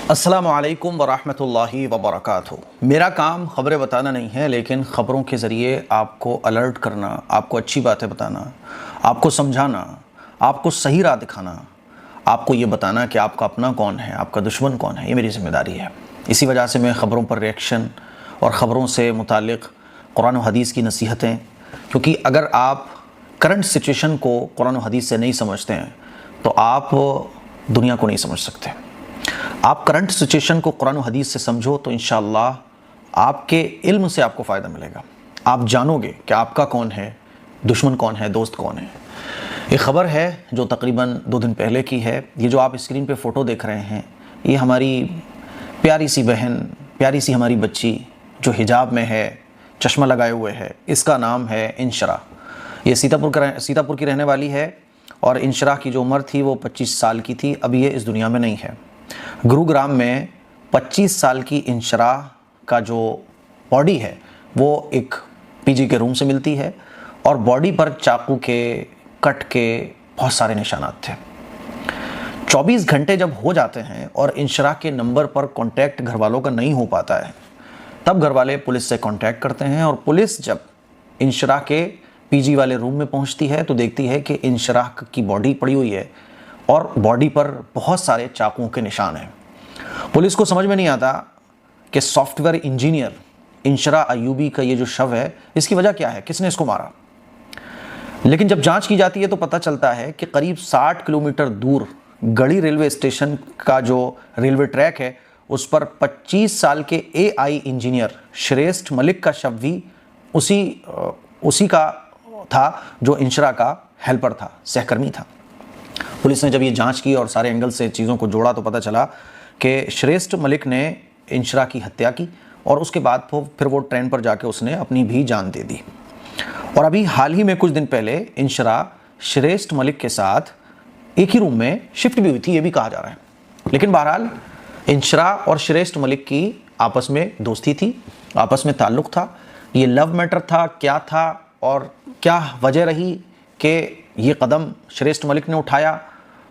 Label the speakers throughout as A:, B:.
A: السلام علیکم ورحمۃ اللہ وبرکاتہ۔ میرا کام خبریں بتانا نہیں ہے، لیکن خبروں کے ذریعے آپ کو الرٹ کرنا، آپ کو اچھی باتیں بتانا، آپ کو سمجھانا، آپ کو صحیح راہ دکھانا، آپ کو یہ بتانا کہ آپ کا اپنا کون ہے، آپ کا دشمن کون ہے، یہ میری ذمہ داری ہے۔ اسی وجہ سے میں خبروں پر ریئیکشن اور خبروں سے متعلق قرآن و حدیث کی نصیحتیں، کیونکہ اگر آپ کرنٹ سچویشن کو قرآن و حدیث سے نہیں سمجھتے ہیں تو آپ دنیا کو نہیں سمجھ سکتے۔ آپ کرنٹ سچویشن کو قرآن و حدیث سے سمجھو تو انشاءاللہ آپ کے علم سے آپ کو فائدہ ملے گا۔ آپ جانو گے کہ آپ کا کون ہے، دشمن کون ہے، دوست کون ہے۔ یہ خبر ہے جو تقریباً 2 دن پہلے کی ہے۔ یہ جو آپ اسکرین پہ فوٹو دیکھ رہے ہیں، یہ ہماری پیاری سی بہن، پیاری سی ہماری بچی جو حجاب میں ہے، چشمہ لگائے ہوئے ہے، اس کا نام ہے انشرا۔ یہ سیتاپور کی رہنے والی ہے، اور انشرا کی جو عمر تھی وہ 25 سال کی تھی۔ ابھی یہ اس دنیا میں نہیں ہے۔ گروگرام میں 25 سال کی انشرا کا جو باڈی ہے وہ ایک پی جی کے روم سے ملتی ہے، اور باڈی پر چاقو کے، کٹ کے بہت سارے نشانات تھے۔ 24 گھنٹے جب ہو جاتے ہیں اور انشرا کے نمبر پر کانٹیکٹ گھر والوں کا نہیں ہو پاتا ہے، تب گھر والے پولیس سے کانٹیکٹ کرتے ہیں، اور پولیس جب انشرا کے پی جی والے روم میں پہنچتی ہے تو دیکھتی ہے کہ انشرا کی باڈی پڑی ہوئی ہے، اور باڈی پر بہت سارے چاقوؤں کے نشان ہیں۔ پولیس کو سمجھ میں نہیں آتا کہ سافٹ ویئر انجینئر انشرا ایوبی کا یہ جو شو ہے، اس کی وجہ کیا ہے، کس نے اس کو مارا۔ لیکن جب جانچ کی جاتی ہے تو پتہ چلتا ہے کہ قریب 60 کلومیٹر دور گڑھی ریلوے اسٹیشن کا جو ریلوے ٹریک ہے، اس پر 25 سال کے اے آئی انجینئر شریسٹھ ملک کا شو بھی اسی کا تھا جو انشرا کا ہیلپر تھا، سہکرمی تھا۔ پولیس نے جب یہ جانچ کی اور سارے اینگل سے چیزوں کو جوڑا تو پتہ چلا کہ شریسٹھ ملک نے انشرا کی ہتیا کی، اور اس کے بعد پھر وہ ٹرین پر جا کے اس نے اپنی بھی جان دے دی۔ اور ابھی حال ہی میں کچھ دن پہلے انشرا شریسٹھ ملک کے ساتھ ایک ہی روم میں شفٹ بھی ہوئی تھی، یہ بھی کہا جا رہا ہے۔ لیکن بہرحال انشرا اور شریسٹھ ملک کی آپس میں دوستی تھی، آپس میں تعلق تھا۔ یہ لو میٹر تھا، کیا تھا، اور کیا وجہ رہی کہ یہ قدم شریسٹھ ملک نے اٹھایا،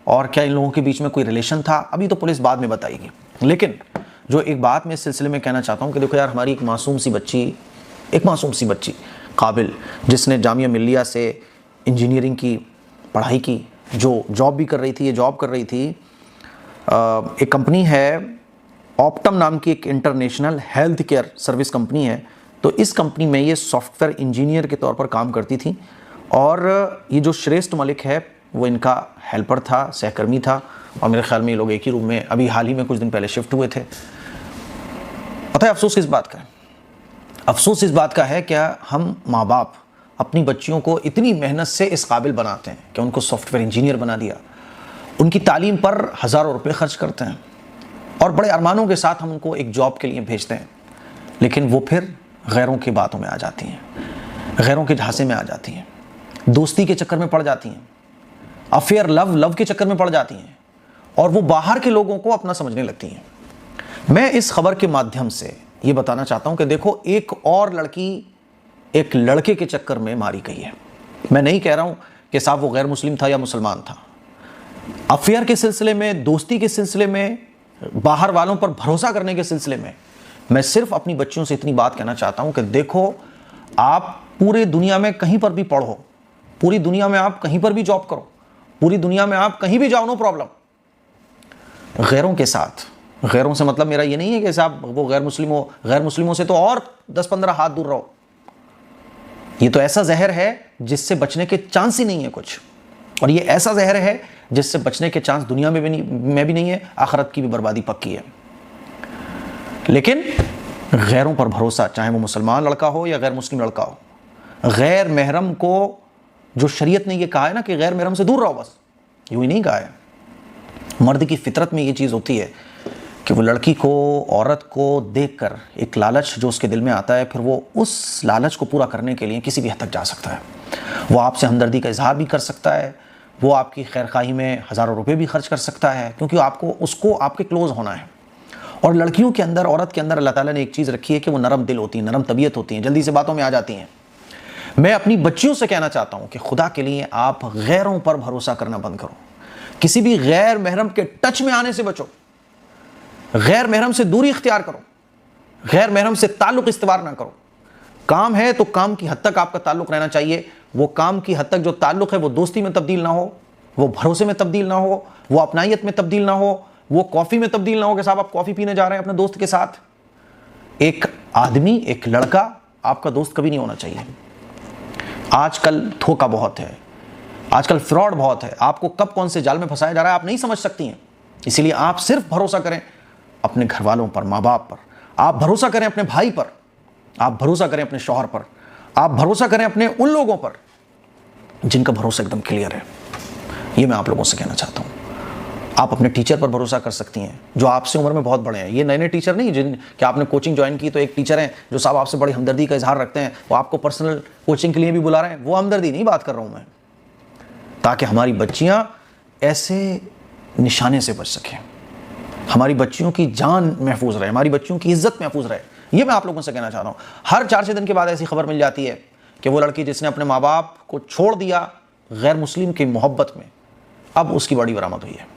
A: اور کیا ان لوگوں کے بیچ میں کوئی ریلیشن تھا، ابھی تو پولیس بعد میں بتائے گی۔ لیکن جو ایک بات میں اس سلسلے میں کہنا چاہتا ہوں کہ دیکھو یار، ہماری ایک معصوم سی بچی قابل، جس نے جامعہ ملیہ سے انجینئرنگ کی پڑھائی کی، جو جاب بھی کر رہی تھی، یہ جاب کر رہی تھی ایک کمپنی ہے آپٹم نام کی، ایک international health care service company ہے۔ تو اس کمپنی میں یہ سافٹ ویئر انجینئر کے طور پر کام کرتی تھی، اور یہ جو شریسٹھ ملک ہے وہ ان کا ہیلپر تھا، سہکرمی تھا، اور میرے خیال میں یہ لوگ ایک ہی روم میں ابھی حال ہی میں کچھ دن پہلے شفٹ ہوئے تھے۔ پتہ ہے افسوس کس بات کا ہے؟ افسوس اس بات کا ہے کہ ہم ماں باپ اپنی بچیوں کو اتنی محنت سے اس قابل بناتے ہیں کہ ان کو سافٹ ویئر انجینئر بنا دیا، ان کی تعلیم پر ہزاروں روپے خرچ کرتے ہیں، اور بڑے ارمانوں کے ساتھ ہم ان کو ایک جاب کے لیے بھیجتے ہیں، لیکن وہ پھر غیروں کی باتوں میں آ جاتی ہیں، غیروں کے جھانسے میں آ جاتی ہیں، دوستی کے چکر میں پڑ جاتی ہیں، افیئر لو کے چکر میں پڑ جاتی ہیں، اور وہ باہر کے لوگوں کو اپنا سمجھنے لگتی ہیں۔ میں اس خبر کے مادھیم سے یہ بتانا چاہتا ہوں کہ دیکھو، ایک اور لڑکی ایک لڑکے کے چکر میں ماری گئی ہے۔ میں نہیں کہہ رہا ہوں کہ صاحب وہ غیر مسلم تھا یا مسلمان تھا۔ افیئر کے سلسلے میں، دوستی کے سلسلے میں، باہر والوں پر بھروسہ کرنے کے سلسلے میں، میں صرف اپنی بچیوں سے اتنی بات کہنا چاہتا ہوں کہ دیکھو، آپ پورے دنیا میں کہیں پر بھی پڑھو، پوری دنیا میں آپ کہیں پر بھی جاب کرو، پوری دنیا میں آپ کہیں بھی جاؤ، نو پرابلم۔ غیروں کے ساتھ، غیروں سے مطلب میرا یہ نہیں ہے کہ صاحب وہ غیر مسلموں سے تو اور 10-15 ہاتھ دور رہو۔ یہ تو ایسا زہر ہے جس سے بچنے کے چانس ہی نہیں ہے کچھ، اور یہ ایسا زہر ہے جس سے بچنے کے چانس دنیا میں بھی نہیں ہے، آخرت کی بھی بربادی پکی ہے۔ لیکن غیروں پر بھروسہ، چاہے وہ مسلمان لڑکا ہو یا غیر مسلم لڑکا ہو، غیر محرم کو جو شریعت نے یہ کہا ہے نا کہ غیر محرم سے دور رہو، بس یوں ہی نہیں کہا ہے۔ مرد کی فطرت میں یہ چیز ہوتی ہے کہ وہ لڑکی کو، عورت کو دیکھ کر ایک لالچ جو اس کے دل میں آتا ہے، پھر وہ اس لالچ کو پورا کرنے کے لیے کسی بھی حد تک جا سکتا ہے۔ وہ آپ سے ہمدردی کا اظہار بھی کر سکتا ہے، وہ آپ کی خیرخواہی میں ہزاروں روپے بھی خرچ کر سکتا ہے، کیونکہ اس کو آپ کے کلوز ہونا ہے۔ اور لڑکیوں کے اندر، عورت کے اندر اللہ تعالیٰ نے ایک چیز رکھی ہے کہ وہ نرم دل ہوتی ہیں، نرم طبیعت ہوتی ہیں، جلدی سے باتوں میں آ جاتی ہیں۔ میں اپنی بچیوں سے کہنا چاہتا ہوں کہ خدا کے لیے آپ غیروں پر بھروسہ کرنا بند کرو، کسی بھی غیر محرم کے ٹچ میں آنے سے بچو۔ غیر محرم سے دوری اختیار کرو، غیر محرم سے تعلق استوار نہ کرو۔ کام ہے تو کام کی حد تک آپ کا تعلق رہنا چاہیے، وہ کام کی حد تک جو تعلق ہے وہ دوستی میں تبدیل نہ ہو، وہ بھروسے میں تبدیل نہ ہو، وہ اپنائیت میں تبدیل نہ ہو، وہ کافی میں تبدیل نہ ہو کہ صاحب آپ کافی پینے جا رہے ہیں اپنے دوست کے ساتھ۔ ایک آدمی، ایک لڑکا آپ کا دوست کبھی نہیں ہونا چاہیے۔ آج کل دھوکہ بہت ہے، آج کل فراڈ بہت ہے، آپ کو کب کون سے جال میں پھنسایا جا رہا ہے آپ نہیں سمجھ سکتی ہیں۔ اسی لیے آپ صرف بھروسہ کریں اپنے گھر والوں پر، ماں باپ پر، آپ بھروسہ کریں اپنے بھائی پر، آپ بھروسہ کریں اپنے شوہر پر، آپ بھروسہ کریں اپنے ان لوگوں پر جن کا بھروسہ ایک دم کلیئر ہے۔ یہ میں آپ لوگوں سے کہنا چاہتا ہوں۔ آپ اپنے ٹیچر پر بھروسہ کر سکتی ہیں جو آپ سے عمر میں بہت بڑے ہیں۔ یہ نئے نئے ٹیچر نہیں جن کہ آپ نے کوچنگ جوائن کی تو ایک ٹیچر ہیں جو صاحب آپ سے بڑی ہمدردی کا اظہار رکھتے ہیں، وہ آپ کو پرسنل کوچنگ کے لیے بھی بلا رہے ہیں، وہ ہمدردی نہیں بات کر رہا ہوں میں، تاکہ ہماری بچیاں ایسے نشانے سے بچ سکیں، ہماری بچیوں کی جان محفوظ رہے، ہماری بچیوں کی عزت محفوظ رہے۔ یہ میں آپ لوگوں سے کہنا چاہتا ہوں۔ ہر 4-6 دن کے بعد ایسی خبر مل جاتی ہے کہ وہ لڑکی جس نے اپنے ماں باپ کو چھوڑ دیا غیر مسلم کی محبت میں، اب اس کی بڑی برآمد ہوئی ہے۔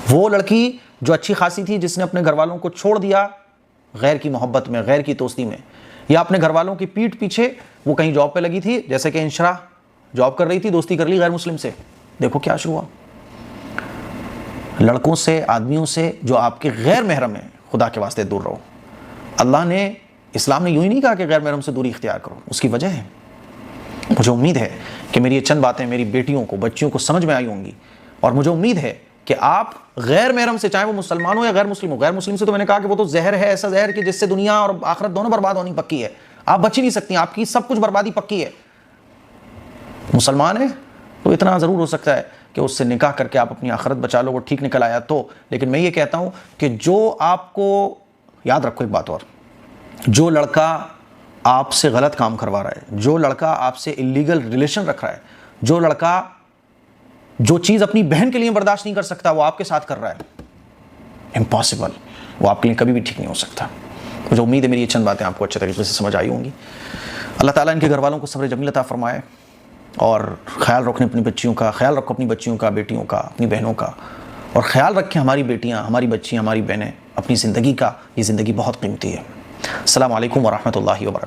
A: وہ لڑکی جو اچھی خاصی تھی جس نے اپنے گھر والوں کو چھوڑ دیا غیر کی محبت میں، غیر کی دوستی میں، یا اپنے گھر والوں کی پیٹھ پیچھے وہ کہیں جاب پہ لگی تھی، جیسے کہ انشرا جاب کر رہی تھی، دوستی کر لی غیر مسلم سے، دیکھو کیا شروع ہوا۔ لڑکوں سے، آدمیوں سے جو آپ کے غیر محرم ہیں، خدا کے واسطے دور رہو۔ اللہ نے، اسلام نے یوں ہی نہیں کہا کہ غیر محرم سے دوری اختیار کرو، اس کی وجہ ہے۔ مجھے امید ہے کہ میری یہ چند باتیں میری بیٹیوں کو، بچیوں کو سمجھ میں آئی ہوں گی، اور مجھے امید ہے کہ آپ غیر محرم سے، چاہے وہ مسلمان ہو یا غیر مسلم ہو، غیر مسلم سے تو میں نے کہا کہ وہ تو زہر ہے، ایسا زہر کہ جس سے دنیا اور آخرت دونوں برباد ہونی پکی ہے، آپ بچ ہی نہیں سکتی، آپ کی سب کچھ بربادی پکی ہے۔ مسلمان ہے تو اتنا ضرور ہو سکتا ہے کہ اس سے نکاح کر کے آپ اپنی آخرت بچا لو، وہ ٹھیک نکل آیا تو، لیکن میں یہ کہتا ہوں کہ جو آپ کو، یاد رکھو ایک بات اور، جو لڑکا آپ سے غلط کام کروا رہا ہے، جو لڑکا آپ سے اللیگل ریلیشن رکھ رہا ہے، جو لڑکا جو چیز اپنی بہن کے لیے برداشت نہیں کر سکتا وہ آپ کے ساتھ کر رہا ہے، امپاسبل، وہ آپ کے لیے کبھی بھی ٹھیک نہیں ہو سکتا۔ مجھے امید ہے میری یہ چند باتیں آپ کو اچھے طریقے سے سمجھ آئی ہوں گی۔ اللہ تعالیٰ ان کے گھر والوں کو صبر جمیل عطا فرمائے، اور خیال رکھیں اپنی بچیوں کا، خیال رکھو اپنی بچیوں کا، بیٹیوں کا، اپنی بہنوں کا، اور خیال رکھیں ہماری بیٹیاں، ہماری بچیاں، ہماری بہنیں، اپنی زندگی کا، یہ زندگی بہت قیمتی ہے۔ السلام علیکم ورحمۃ اللہ وبرکاتہ۔